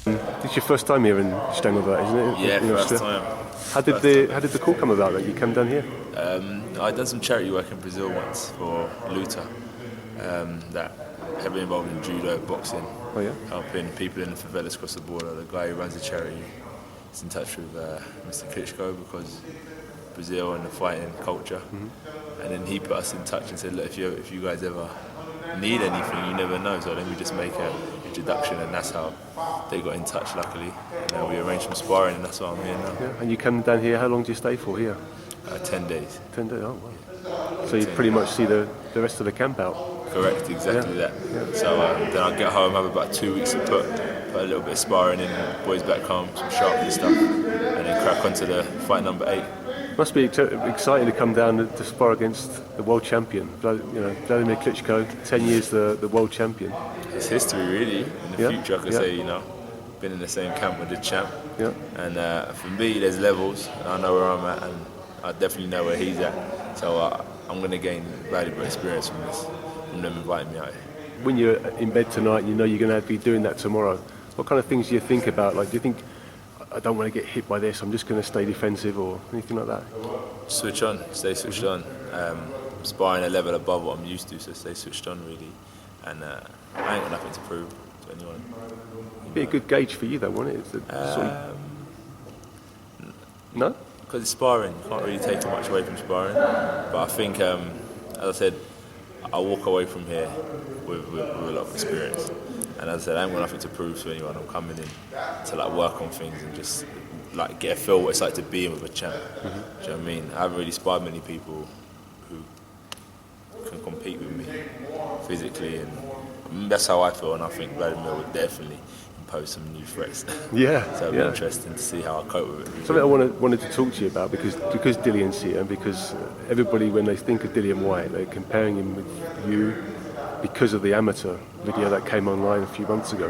It's your first time here in Stangelberg, isn't it? Yeah, in first Austria? time. How did the call come about that you came down here? I done some charity work in Brazil once for Luta, that heavily involved in judo, boxing, Oh yeah. helping people in the favelas across the border. The guy who runs the charity is in touch with Mr. Klitschko because Brazil and the fighting culture, and then he put us in touch and said, look, if you guys ever need anything, you never know, so let me just make an introduction, and that's how they got in touch, luckily. And we arranged some sparring, and that's why I'm here now. Yeah. And you come down here, how long do you stay for here? 10 days. 10 days, oh wow. So you pretty much see the rest of the camp out? Correct, exactly that. Yeah. So then I'll get home, have about 2 weeks to put a little bit of sparring in, boys back home, some sharpness stuff, and then crack onto the fight number 8. Must be exciting to come down to spar against the world champion. Vladimir Klitschko, 10 years the world champion. It's history, really. In the future, I could say, been in the same camp with the champ. Yeah. And for me, there's levels. I know where I'm at, and I definitely know where he's at. So I'm going to gain valuable experience from this, from them inviting me out here. When you're in bed tonight and you know you're going to be doing that tomorrow, what kind of things do you think about? Like, do you think, I don't want to get hit by this, I'm just going to stay defensive, or anything like that? Switch on, stay switched on. Sparring a level above what I'm used to, so stay switched on, really. And I ain't got nothing to prove to anyone. It'd be a good gauge for you though, wouldn't it? No? Because it's sparring, you can't really take too much away from sparring. But I think, as I said, I walk away from here with a lot of experience. And as I said, I ain't got nothing to prove to anyone. I'm coming in to work on things and just get a feel what it's like to be in with a champ. Do you know what I mean? I haven't really sparred many people who can compete with me physically, and that's how I feel. And I think Vladimir would definitely impose some new threats. Yeah. So it'll be interesting to see how I cope with it. Something I wanted to talk to you about, because Dillian's here, and because everybody, when they think of Dillian White, they're comparing him with you because of the amateur video that came online a few months ago.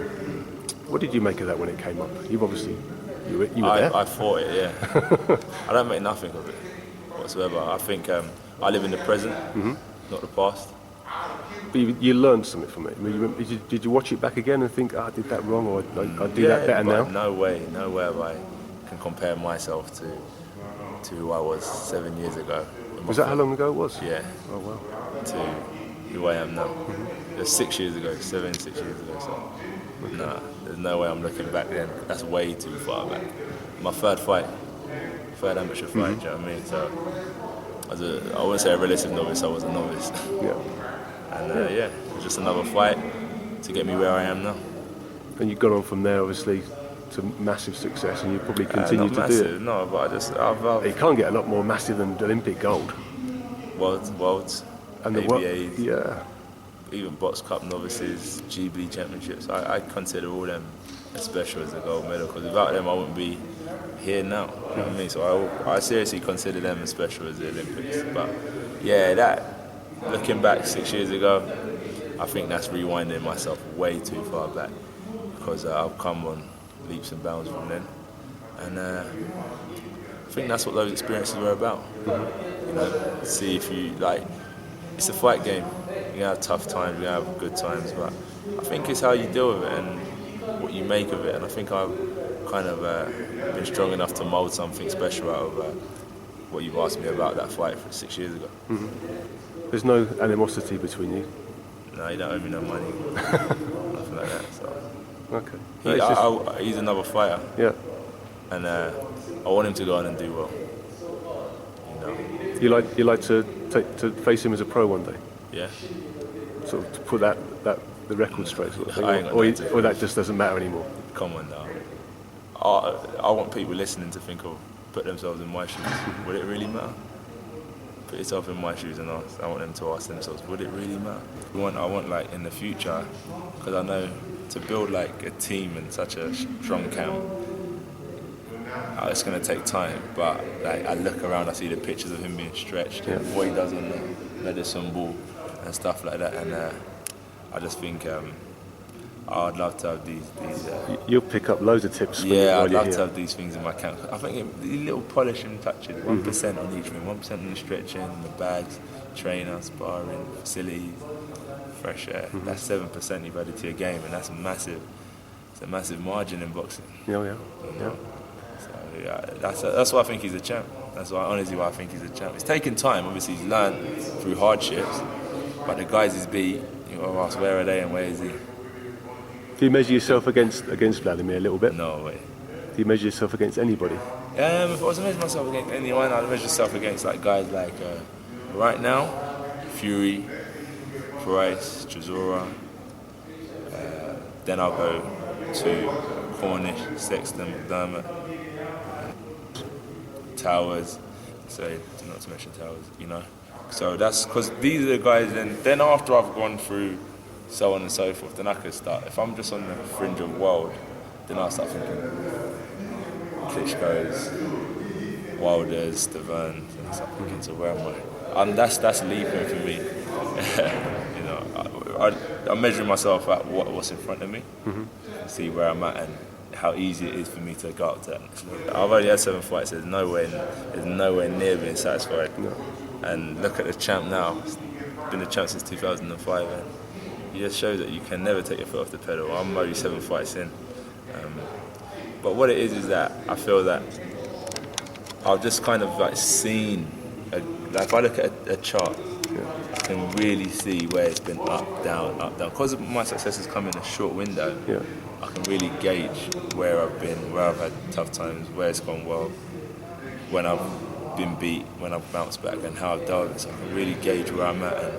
What did you make of that when it came up? You obviously, you were there. I fought it, yeah. I don't make nothing of it whatsoever. I think I live in the present, not the past. But you learned something from it. I mean, did you watch it back again and think, I did that wrong, or I do that better now? No way have I can compare myself to who I was 7 years ago. Was that how long ago it was? Yeah. Oh wow. To who I am now. It was 6 years ago, 6 years ago. So nah, there's no way I'm looking back then. That's way too far back. My third amateur fight. Do you know what I mean? So I wouldn't say a relative novice. I was a novice. Yeah. And it was just another fight to get me where I am now. And you've gone on from there, obviously, to massive success, and you probably continue to massive, do it. No, but You can't get a lot more massive than Olympic gold. Worlds, and ABAs, yeah. Even box cup novices, GB championships. I consider all them as special as a gold medal, because without them I wouldn't be here now. You know what I mean? So I seriously consider them as special as the Olympics. But yeah, looking back 6 years ago, I think that's rewinding myself way too far back, because I've come on leaps and bounds from then. And I think that's what those experiences were about. See if you it's a fight game. You're gonna have tough times, you're gonna have good times, but I think it's how you deal with it and what you make of it. And I think I've kind of been strong enough to mould something special out of what you've asked me about that fight 6 years ago. There's no animosity between you? No, you don't owe me no money. Nothing like that. So. Okay. He's another fighter. Yeah. And I want him to go on and do well. You like to face him as a pro one day? Yeah. Sort of to put the record straight, sort of thing, or that just doesn't matter anymore. Come on now. I want people listening to put themselves in my shoes. Would it really matter? Put yourself in my shoes and ask. I want them to ask themselves, would it really matter? I want in the future, because I know to build a team and such a strong camp, it's going to take time, but I look around, I see the pictures of him being stretched, and what he does on the medicine ball and stuff like that, and I just think I'd love to have these You'll pick up loads of tips. I'd love to have these things in my camp. I think the little polishing touches, 1% on each room, 1% on the stretching, the bags, trainer, sparring, facilities, fresh air. That's 7% you've added to your game, and that's massive. a massive margin in boxing. Yeah. So that's why I think he's a champ. That's honestly why I think he's a champ. It's taken time. Obviously, he's learned through hardships, but the guys he's beat, you know, ask where are they and where is he? Do you measure yourself against Vladimir a little bit? No way. Do you measure yourself against anybody? If I was to measure myself against anyone, I'd measure myself against like guys like right now, Fury, Price, Chisora. Then I'll go to Cornish, Sexton, McDermott, Towers. So not to mention Towers, you know. So that's because these are the guys. Then after I've gone through so on and so forth, then I could start. If I'm just on the fringe of world, then I'll start thinking Klitschko's, Wilder's, Deverns, and I start thinking, so where am I? And that's leaping for me. You know, I'm measuring myself at what's in front of me, see where I'm at and how easy it is for me to go up to that next level. I've already had 7 fights. There's nowhere near being satisfied. No. And look at the champ now. He's been the champ since 2005, and it just shows that you can never take your foot off the pedal. I'm only 7 fights in, but what it is that I feel that I've just kind of like seen. Like if I look at a chart, I can really see where it's been up, down. Because my success has come in a short window, I can really gauge where I've been, where I've had tough times, where it's gone well, when I've been beat, when I've bounced back, and how I've dealt with it. So I can really gauge where I'm at. And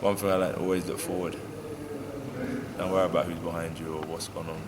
one thing I like to always look forward. Don't worry about who's behind you or what's gone on.